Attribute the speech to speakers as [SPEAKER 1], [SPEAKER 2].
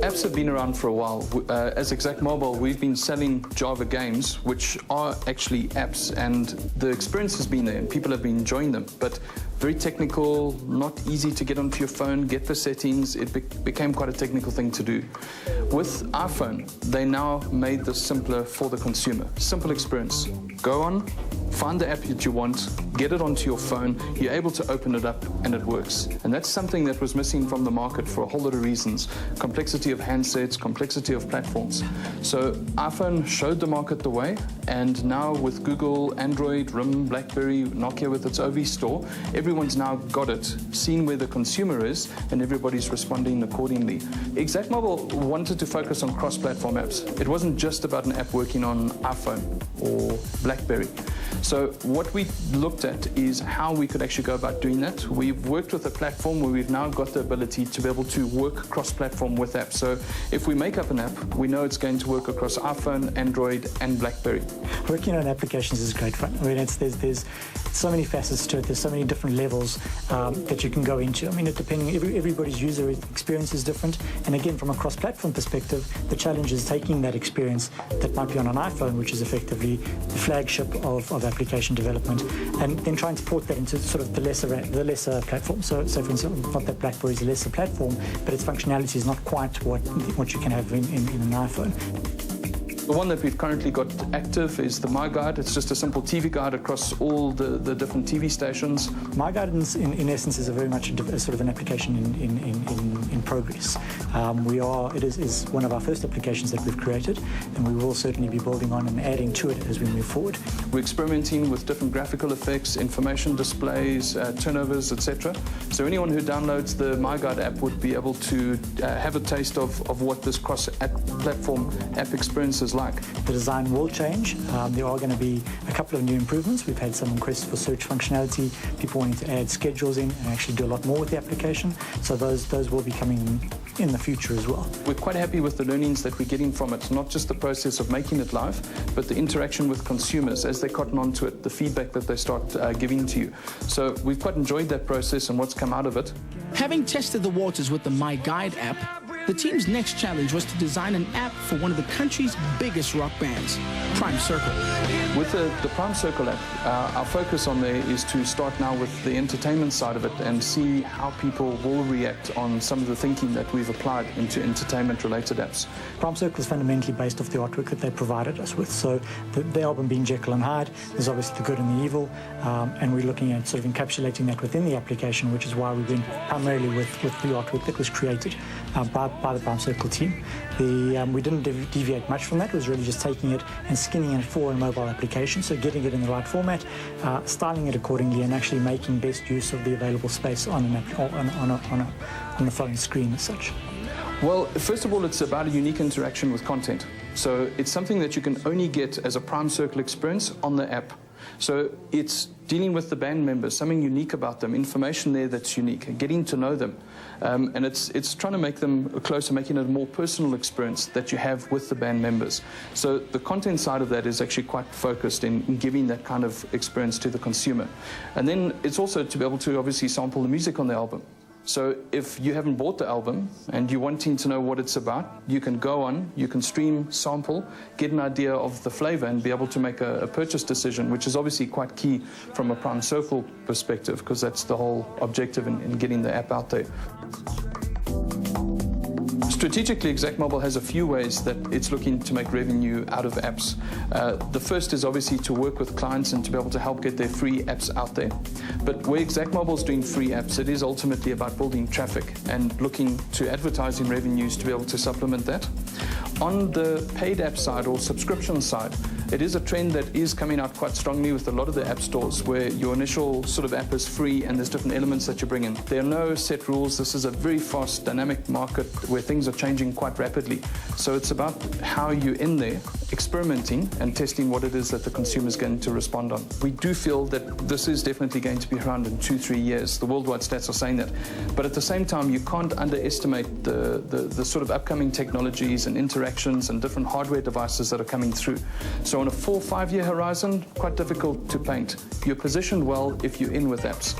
[SPEAKER 1] Apps have been around for a while. As Exactmobile, we've been selling Java games, which are actually apps, and the experience has been there, and people have been enjoying them. But very technical, not easy to get onto your phone, get the settings. It became quite a technical thing to do. With iPhone, they now made this simpler for the consumer. Simple experience. Go on, find the app that you want, get it onto your phone, you're able to open it up, and it works. And that's something that was missing from the market for a whole lot of reasons. Complexity of handsets, complexity of platforms. So iPhone showed the market the way, and now with Google, Android, RIM, BlackBerry, Nokia with its OV store, everyone's now got it, seen where the consumer is, and everybody's responding accordingly. Exactmobile wanted to focus on cross-platform apps. It wasn't just about an app working on iPhone or BlackBerry. So what we looked at is how we could actually go about doing that. We've worked with a platform where we've now got the ability to be able to work cross-platform with apps. So if we make up an app, we know it's going to work across iPhone, Android, and BlackBerry.
[SPEAKER 2] Working on applications is great fun. I mean, there's so many facets to it. There's so many different levels that you can go into. I mean, everybody's user experience is different. And again, from a cross-platform perspective, the challenge is taking that experience that might be on an iPhone, which is effectively the flagship of application development, and then try and port that into sort of the lesser platform. So for instance, not that BlackBerry is a lesser platform, but its functionality is not quite what you can have in an iPhone.
[SPEAKER 1] The one that we've currently got active is the My Guide. It's just a simple TV guide across all the different TV stations.
[SPEAKER 2] My Guide, in essence, is a very much a sort of an application in progress. It is one of our first applications that we've created, and we will certainly be building on and adding to it as we move forward.
[SPEAKER 1] We're experimenting with different graphical effects, information displays, turnovers, etc. So anyone who downloads the My Guide app would be able to have a taste of what this cross-platform app experience is like.
[SPEAKER 2] The design will change. There are going to be a couple of new improvements. We've had some requests for search functionality, people wanting to add schedules in and actually do a lot more with the application. So those will be coming in the future as well.
[SPEAKER 1] We're quite happy with the learnings that we're getting from it, not just the process of making it live, but the interaction with consumers as they cotton onto it, the feedback that they start giving to you. So we've quite enjoyed that process and what's come out of it.
[SPEAKER 3] Having tested the waters with the My Guide app, the team's next challenge was to design an app for one of the country's biggest rock bands, Prime Circle.
[SPEAKER 1] With the Prime Circle app, our focus on there is to start now with the entertainment side of it and see how people will react on some of the thinking that we've applied into entertainment-related apps.
[SPEAKER 2] Prime Circle is fundamentally based off the artwork that they provided us with. So the album being Jekyll and Hyde, there's obviously the good and the evil, and we're looking at sort of encapsulating that within the application, which is why we've been primarily with the artwork that was created by the Prime Circle team. We didn't deviate much from that. It was really just taking it and skinning it for a mobile application, so getting it in the right format, styling it accordingly, and actually making best use of the available space on a phone screen as such.
[SPEAKER 1] Well, first of all, it's about a unique interaction with content. So it's something that you can only get as a Prime Circle experience on the app. So it's dealing with the band members, something unique about them, information there that's unique, getting to know them. And it's trying to make them closer, making it a more personal experience that you have with the band members. So the content side of that is actually quite focused in giving that kind of experience to the consumer. And then it's also to be able to obviously sample the music on the album. So if you haven't bought the album and you're wanting to know what it's about, you can go on, you can stream, sample, get an idea of the flavor and be able to make a purchase decision, which is obviously quite key from a Prime Circle perspective, because that's the whole objective in getting the app out there. Strategically, Exactmobile has a few ways that it's looking to make revenue out of apps. The first is obviously to work with clients and to be able to help get their free apps out there. But where Exactmobile is doing free apps, it is ultimately about building traffic and looking to advertising revenues to be able to supplement that. On the paid app side or subscription side, it is a trend that is coming out quite strongly with a lot of the app stores where your initial sort of app is free and there's different elements that you bring in. There are no set rules. This is a very fast, dynamic market where things are changing quite rapidly. So it's about how you're in there, experimenting and testing what it is that the consumer is going to respond on. We do feel that this is definitely going to be around in 2-3 years. The worldwide stats are saying that. But at the same time, you can't underestimate the sort of upcoming technologies and interactions and different hardware devices that are coming through. So on a 4-5 year horizon, quite difficult to paint. You're positioned well if you're in with apps.